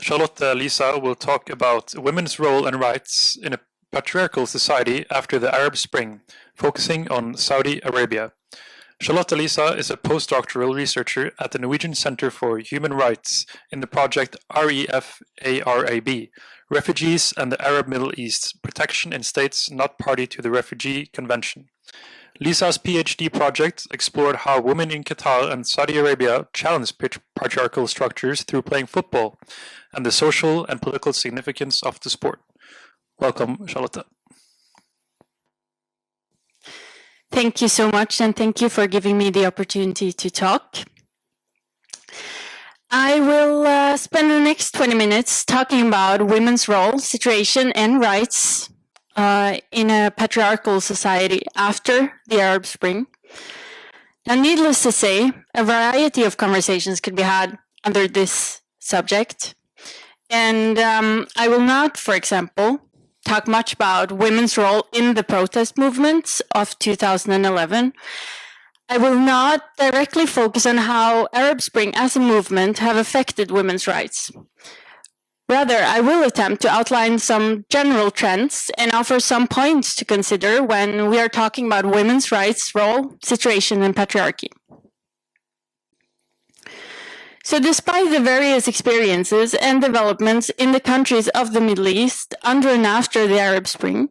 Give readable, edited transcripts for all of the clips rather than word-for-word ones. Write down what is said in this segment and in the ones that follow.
Charlotte Lysa will talk about women's role and rights in a patriarchal society after the Arab Spring, focusing on Saudi Arabia. Charlotte Lysa is a postdoctoral researcher at the Norwegian Center for Human Rights in the project REFARAB, Refugees and the Arab Middle East, Protection in States Not Party to the Refugee Convention. Lysa's PhD project explored how women in Qatar and Saudi Arabia challenge patriarchal structures through playing football and the social and political significance of the sport. Welcome, Charlotte. Thank you so much, and thank you for giving me the opportunity to talk. I will spend the next 20 minutes talking about women's role, situation, and rights in a patriarchal society after the Arab Spring. Now, needless to say, a variety of conversations could be had under this subject. And I will not, for example, talk much about women's role in the protest movements of 2011. I will not directly focus on how Arab Spring as a movement have affected women's rights. Rather, I will attempt to outline some general trends and offer some points to consider when we are talking about women's rights, role, situation, and patriarchy. So despite the various experiences and developments in the countries of the Middle East under and after the Arab Spring,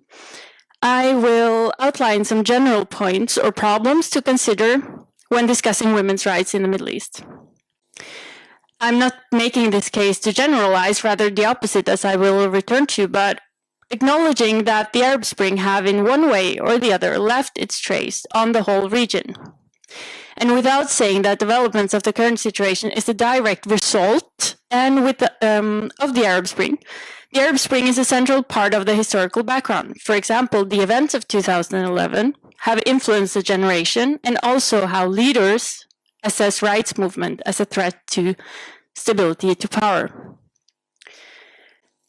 I will outline some general points or problems to consider when discussing women's rights in the Middle East. I'm not making this case to generalize, rather the opposite, as I will return to, but acknowledging that the Arab Spring have in one way or the other left its trace on the whole region. And without saying that developments of the current situation is a direct result of the Arab Spring is a central part of the historical background. For example, the events of 2011 have influenced a generation, and also how leaders assess rights movement as a threat to stability to power.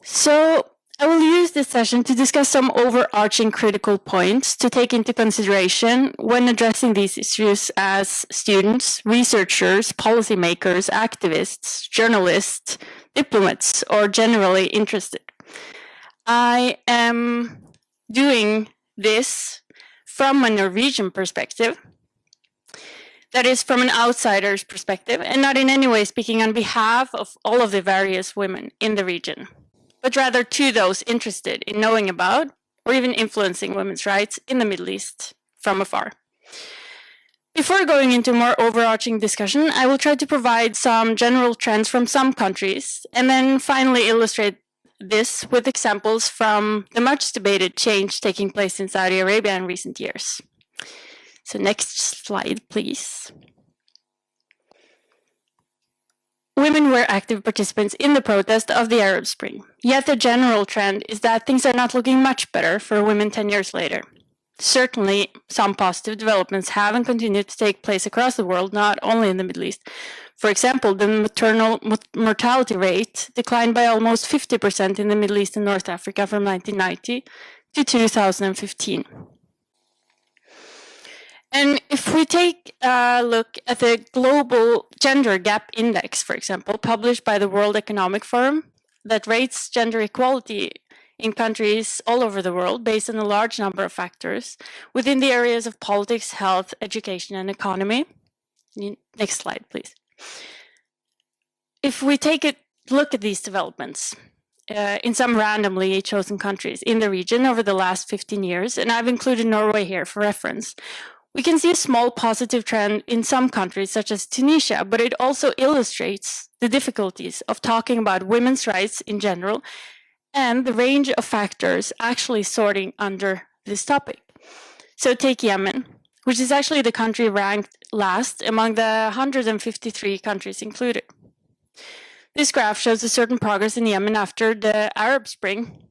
So I will use this session to discuss some overarching critical points to take into consideration when addressing these issues as students, researchers, policymakers, activists, journalists, diplomats, or generally interested. I am doing this from a Norwegian perspective, that is from an outsider's perspective, and not in any way speaking on behalf of all of the various women in the region, but rather to those interested in knowing about or even influencing women's rights in the Middle East from afar. Before going into more overarching discussion, I will try to provide some general trends from some countries, and then finally illustrate this with examples from the much debated change taking place in Saudi Arabia in recent years. So next slide, please. Women were active participants in the protest of the Arab Spring. Yet the general trend is that things are not looking much better for women 10 years later. Certainly, some positive developments have and continue to take place across the world, not only in the Middle East. For example, the maternal mortality rate declined by almost 50% in the Middle East and North Africa from 1990 to 2015. And if we take a look at the Global Gender Gap Index, for example, published by the World Economic Forum, that rates gender equality in countries all over the world based on a large number of factors within the areas of politics, health, education, and economy. Next slide, please. If we take a look at these developments in some randomly chosen countries in the region over the last 15 years, and I've included Norway here for reference, we can see a small positive trend in some countries, such as Tunisia, but it also illustrates the difficulties of talking about women's rights in general and the range of factors actually sorting under this topic. So take Yemen, which is actually the country ranked last among the 153 countries included. This graph shows a certain progress in Yemen after the Arab Spring,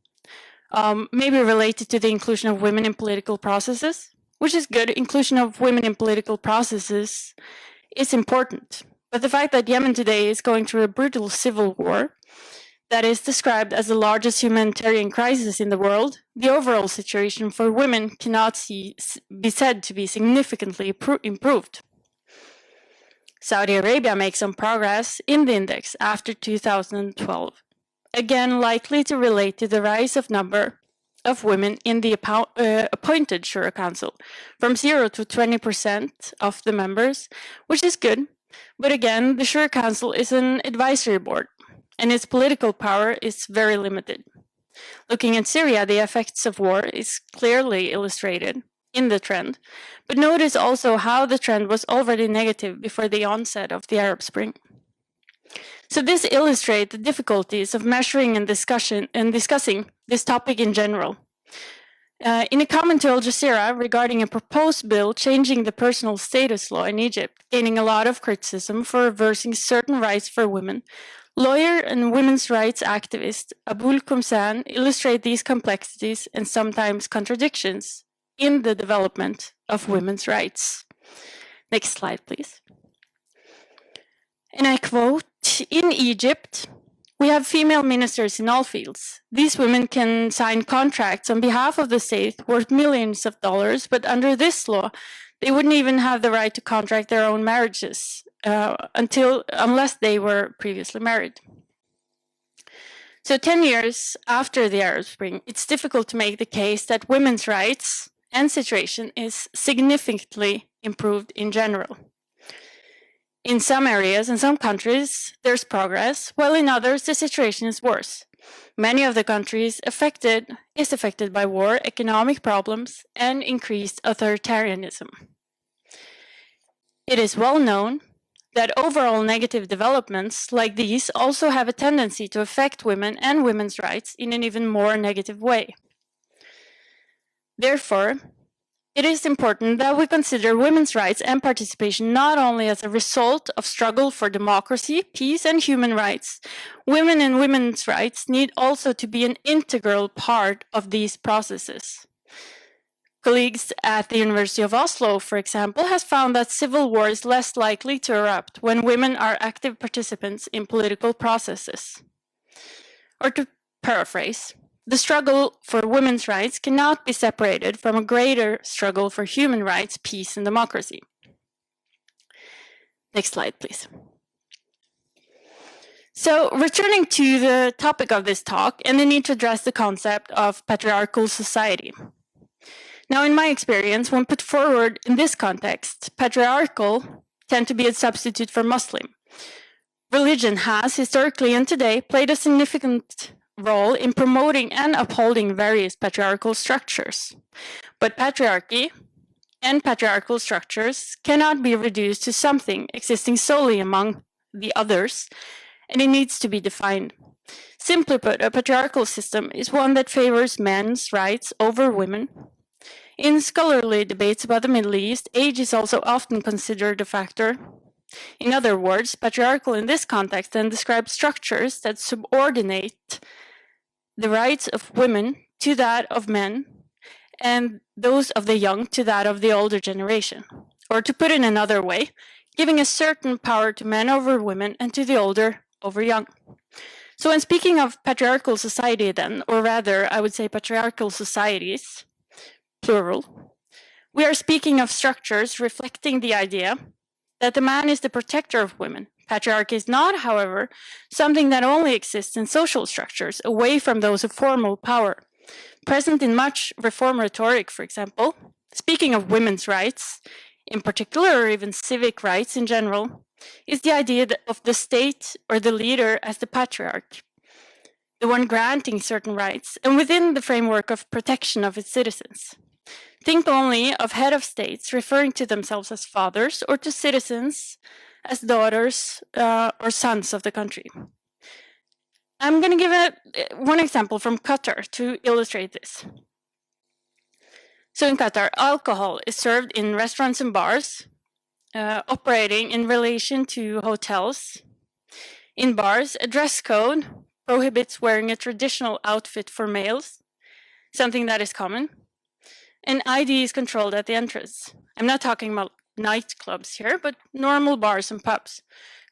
maybe related to the inclusion of women in political processes, which is good. Inclusion of women in political processes is important. But the fact that Yemen today is going through a brutal civil war that is described as the largest humanitarian crisis in the world, the overall situation for women cannot be said to be significantly improved. Saudi Arabia makes some progress in the index after 2012, again likely to relate to the rise of number of women in the appointed Shura Council, from 0 to 20% of the members, which is good. But again, the Shura Council is an advisory board, and its political power is very limited. Looking at Syria, the effects of war is clearly illustrated in the trend, but notice also how the trend was already negative before the onset of the Arab Spring. So this illustrates the difficulties of measuring and discussing this topic in general. In a comment to Al Jazeera regarding a proposed bill changing the personal status law in Egypt, gaining a lot of criticism for reversing certain rights for women, lawyer and women's rights activist Abul Kumsan illustrate these complexities and sometimes contradictions in the development of women's rights. Next slide, please. And I quote, "In Egypt, we have female ministers in all fields. These women can sign contracts on behalf of the state worth millions of dollars, but under this law, they wouldn't even have the right to contract their own marriages unless they were previously married." So 10 years after the Arab Spring, it's difficult to make the case that women's rights and situation is significantly improved in general. In some areas and some countries, there's progress, while in others, the situation is worse. Many of the countries affected by war, economic problems, and increased authoritarianism. It is well known that overall negative developments like these also have a tendency to affect women and women's rights in an even more negative way. Therefore, it is important that we consider women's rights and participation not only as a result of struggle for democracy, peace, and human rights. Women and women's rights need also to be an integral part of these processes. Colleagues at the University of Oslo, for example, has found that civil war is less likely to erupt when women are active participants in political processes. Or to paraphrase, the struggle for women's rights cannot be separated from a greater struggle for human rights, peace, and democracy. Next slide, please. So, returning to the topic of this talk and the need to address the concept of patriarchal society. Now, in my experience, when put forward in this context, patriarchal tend to be a substitute for Muslim. Religion has, historically and today, played a significant role in promoting and upholding various patriarchal structures. But patriarchy and patriarchal structures cannot be reduced to something existing solely among the others, and it needs to be defined. Simply put, a patriarchal system is one that favors men's rights over women. In scholarly debates about the Middle East, age is also often considered a factor. In other words, patriarchal in this context then describes structures that subordinate the rights of women to that of men, and those of the young to that of the older generation. Or to put it in another way, giving a certain power to men over women and to the older over young. So when speaking of patriarchal society then, or rather I would say patriarchal societies, plural, we are speaking of structures reflecting the idea that the man is the protector of women. Patriarchy is not, however, something that only exists in social structures, away from those of formal power. Present in much reform rhetoric, for example, speaking of women's rights, in particular, or even civic rights in general, is the idea of the state or the leader as the patriarch, the one granting certain rights, and within the framework of protection of its citizens. Think only of head of states referring to themselves as fathers, or to citizens as daughters or sons of the country. I'm going to give one example from Qatar to illustrate this. So in Qatar, alcohol is served in restaurants and bars, operating in relation to hotels. In bars, a dress code prohibits wearing a traditional outfit for males, something that is common. And ID is controlled at the entrance. I'm not talking about nightclubs here, but normal bars and pubs.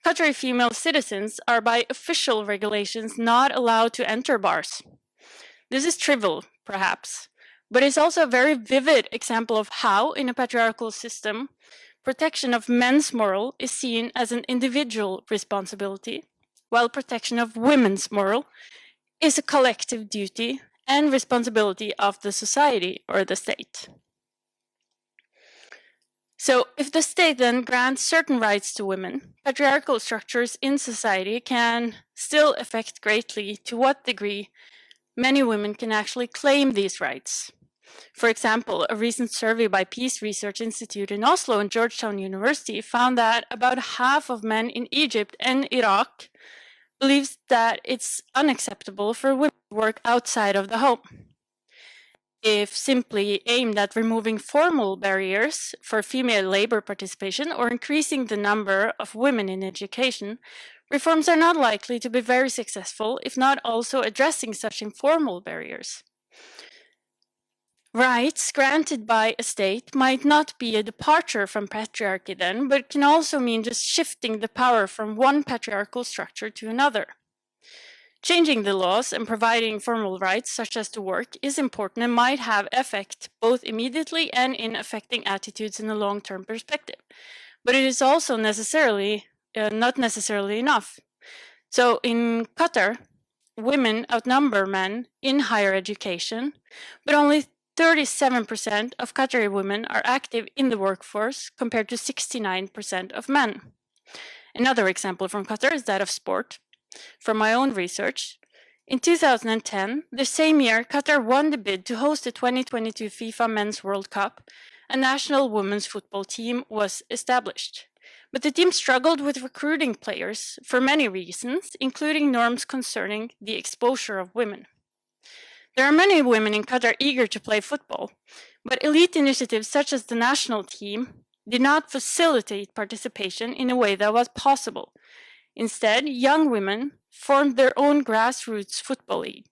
Qatari female citizens are by official regulations not allowed to enter bars. This is trivial, perhaps, but it's also a very vivid example of how, in a patriarchal system, protection of men's moral is seen as an individual responsibility, while protection of women's moral is a collective duty and responsibility of the society or the state. So if the state then grants certain rights to women, patriarchal structures in society can still affect greatly to what degree many women can actually claim these rights. For example, a recent survey by Peace Research Institute in Oslo and Georgetown University found that about half of men in Egypt and Iraq believes that it's unacceptable for women to work outside of the home. If simply aimed at removing formal barriers for female labor participation or increasing the number of women in education, reforms are not likely to be very successful if not also addressing such informal barriers. Rights granted by a state might not be a departure from patriarchy then, but can also mean just shifting the power from one patriarchal structure to another. Changing the laws and providing formal rights, such as to work, is important and might have effect both immediately and in affecting attitudes in a long-term perspective. But it is also not necessarily enough. So in Qatar, women outnumber men in higher education, but only 37% of Qatari women are active in the workforce compared to 69% of men. Another example from Qatar is that of sport. From my own research, in 2010, the same year Qatar won the bid to host the 2022 FIFA Men's World Cup, a national women's football team was established. But the team struggled with recruiting players for many reasons, including norms concerning the exposure of women. There are many women in Qatar eager to play football, but elite initiatives such as the national team did not facilitate participation in a way that was possible. Instead, young women formed their own grassroots football league.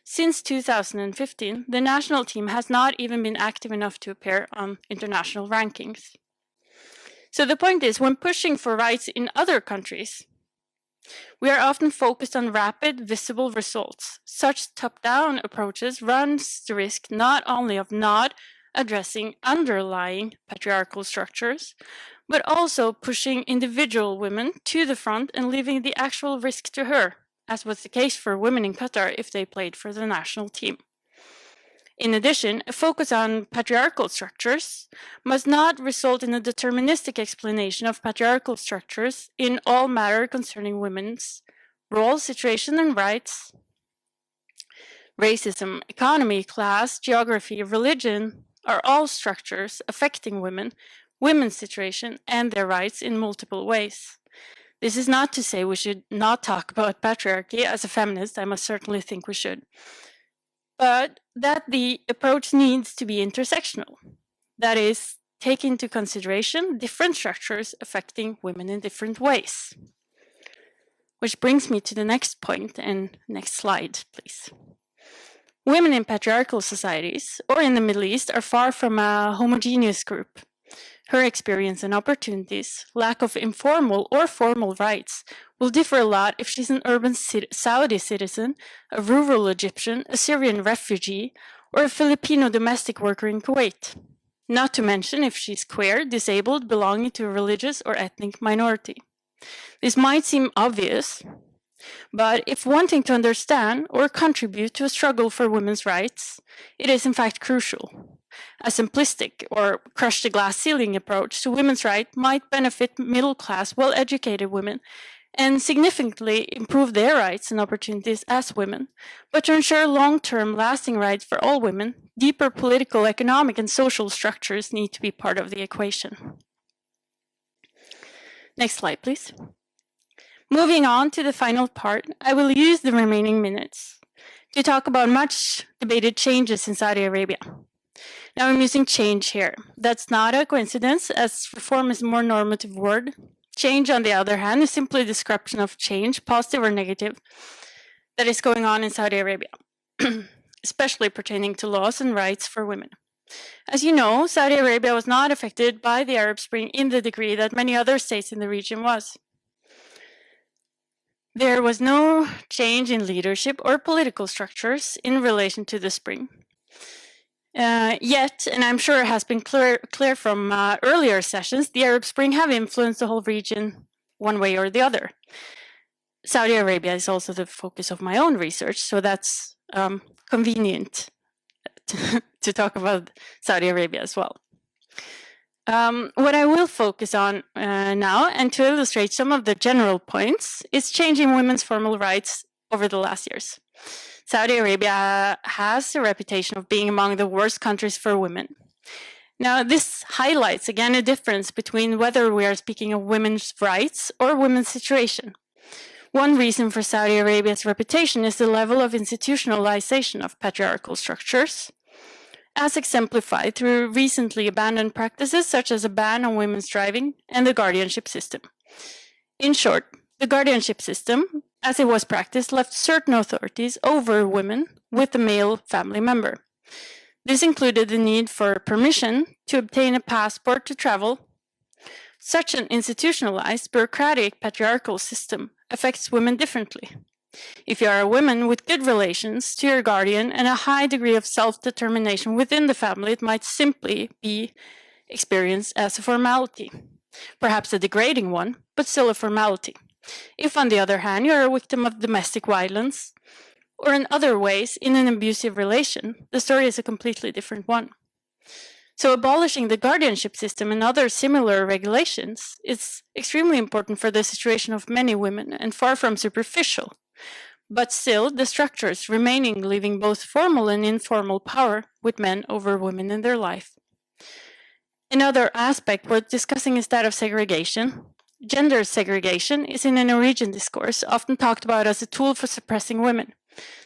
Since 2015, the national team has not even been active enough to appear on international rankings. So the point is, when pushing for rights in other countries, we are often focused on rapid, visible results. Such top-down approaches runs the risk not only of not addressing underlying patriarchal structures, but also pushing individual women to the front and leaving the actual risk to her, as was the case for women in Qatar if they played for the national team. In addition, a focus on patriarchal structures must not result in a deterministic explanation of patriarchal structures in all matter concerning women's role, situation, and rights. Racism, economy, class, geography, religion are all structures affecting women, women's situation, and their rights in multiple ways. This is not to say we should not talk about patriarchy. As a feminist, I must certainly think we should. But that the approach needs to be intersectional. That is, take into consideration different structures affecting women in different ways. Which brings me to the next point, and next slide, please. Women in patriarchal societies, or in the Middle East, are far from a homogeneous group. Her experience and opportunities, lack of informal or formal rights, will differ a lot if she's an urban Saudi citizen, a rural Egyptian, a Syrian refugee, or a Filipino domestic worker in Kuwait. Not to mention if she's queer, disabled, belonging to a religious or ethnic minority. This might seem obvious, but if wanting to understand or contribute to a struggle for women's rights, it is in fact crucial. A simplistic or crush the glass ceiling approach to women's rights might benefit middle-class, well-educated women and significantly improve their rights and opportunities as women. But to ensure long-term lasting rights for all women, deeper political, economic, and social structures need to be part of the equation. Next slide, please. Moving on to the final part, I will use the remaining minutes to talk about much debated changes in Saudi Arabia. Now I'm using change here. That's not a coincidence, as reform is a more normative word. Change, on the other hand, is simply a description of change, positive or negative, that is going on in Saudi Arabia, especially pertaining to laws and rights for women. As you know, Saudi Arabia was not affected by the Arab Spring in the degree that many other states in the region was. There was no change in leadership or political structures in relation to the Spring. Yet, and I'm sure it has been clear from earlier sessions, the Arab Spring have influenced the whole region one way or the other. Saudi Arabia is also the focus of my own research, so that's convenient to talk about Saudi Arabia as well. What I will focus on now, and to illustrate some of the general points, is changing women's formal rights over the last years. Saudi Arabia has a reputation of being among the worst countries for women. Now, this highlights again a difference between whether we are speaking of women's rights or women's situation. One reason for Saudi Arabia's reputation is the level of institutionalization of patriarchal structures, as exemplified through recently abandoned practices such as a ban on women's driving and the guardianship system. In short, the guardianship system, as it was practiced, left certain authorities over women with a male family member. This included the need for permission to obtain a passport to travel. Such an institutionalized, bureaucratic, patriarchal system affects women differently. If you are a woman with good relations to your guardian and a high degree of self-determination within the family, it might simply be experienced as a formality. Perhaps a degrading one, but still a formality. If, on the other hand, you are a victim of domestic violence, or in other ways in an abusive relation, the story is a completely different one. So abolishing the guardianship system and other similar regulations is extremely important for the situation of many women and far from superficial. But still, the structures remaining leaving both formal and informal power with men over women in their life. Another aspect worth discussing is that of segregation. Gender segregation is in a Norwegian discourse often talked about as a tool for suppressing women.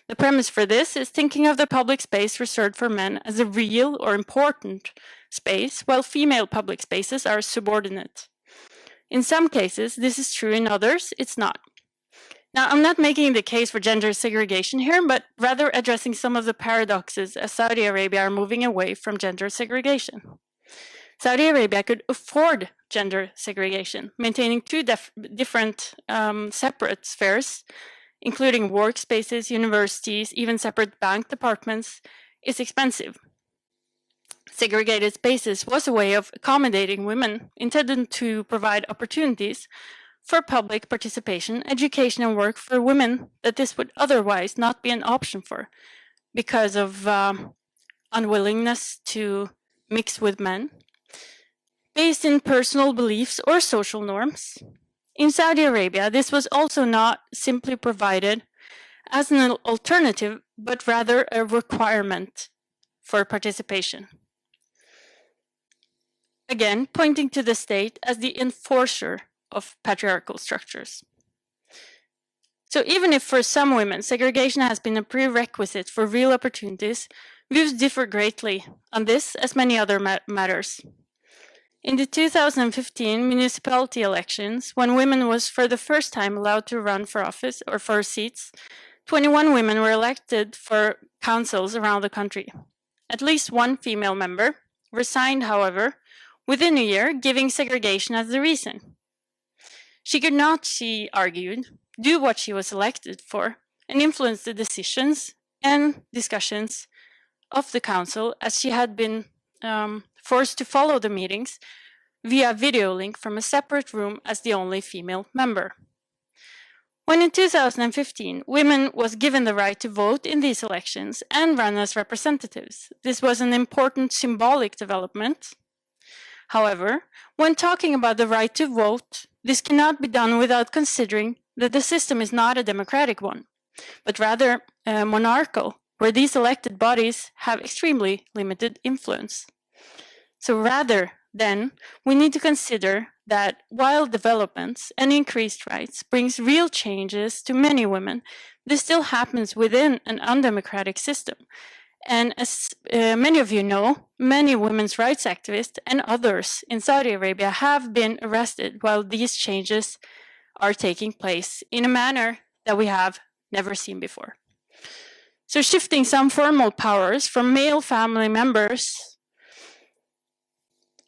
The premise for this is thinking of the public space reserved for men as a real or important space, while female public spaces are subordinate. In some cases, this is true, in others, it's not. Now, I'm not making the case for gender segregation here, but rather addressing some of the paradoxes as Saudi Arabia are moving away from gender segregation. Saudi Arabia could afford gender segregation, maintaining two different separate spheres, including workspaces, universities, even separate bank departments, is expensive. Segregated spaces was a way of accommodating women, intended to provide opportunities for public participation, education, and work for women that this would otherwise not be an option for, because of unwillingness to mix with men, based in personal beliefs or social norms. In Saudi Arabia, this was also not simply provided as an alternative, but rather a requirement for participation. Again, pointing to the state as the enforcer of patriarchal structures. So even if for some women segregation has been a prerequisite for real opportunities, views differ greatly on this as many other matters. In the 2015 municipality elections, when women was for the first time allowed to run for office or for seats, 21 women were elected for councils around the country. At least one female member resigned, however, within a year, giving segregation as the reason. She could not, she argued, do what she was elected for and influence the decisions and discussions of the council, as she had been forced to follow the meetings via video link from a separate room as the only female member. When in 2015, women was given the right to vote in these elections and run as representatives, this was an important symbolic development. However, when talking about the right to vote, this cannot be done without considering that the system is not a democratic one, but rather monarchical, where these elected bodies have extremely limited influence. So rather than, we need to consider that while developments and increased rights brings real changes to many women, this still happens within an undemocratic system. And as many of you know, many women's rights activists and others in Saudi Arabia have been arrested while these changes are taking place in a manner that we have never seen before. So shifting some formal powers from male family members,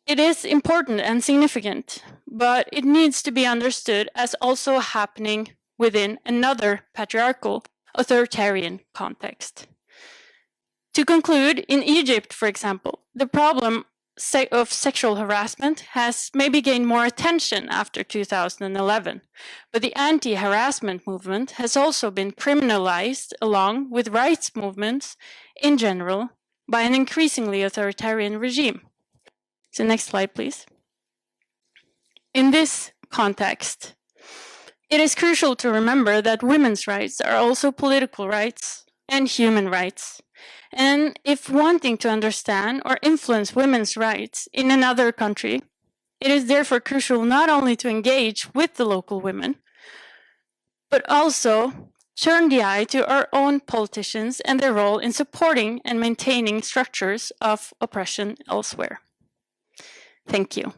it is important and significant, but it needs to be understood as also happening within another patriarchal, authoritarian context. To conclude, in Egypt, for example, the problem of sexual harassment has maybe gained more attention after 2011, but the anti-harassment movement has also been criminalized along with rights movements in general by an increasingly authoritarian regime. So next slide, please. In this context, it is crucial to remember that women's rights are also political rights and human rights. And if wanting to understand or influence women's rights in another country, it is therefore crucial not only to engage with the local women, but also turn the eye to our own politicians and their role in supporting and maintaining structures of oppression elsewhere. Thank you.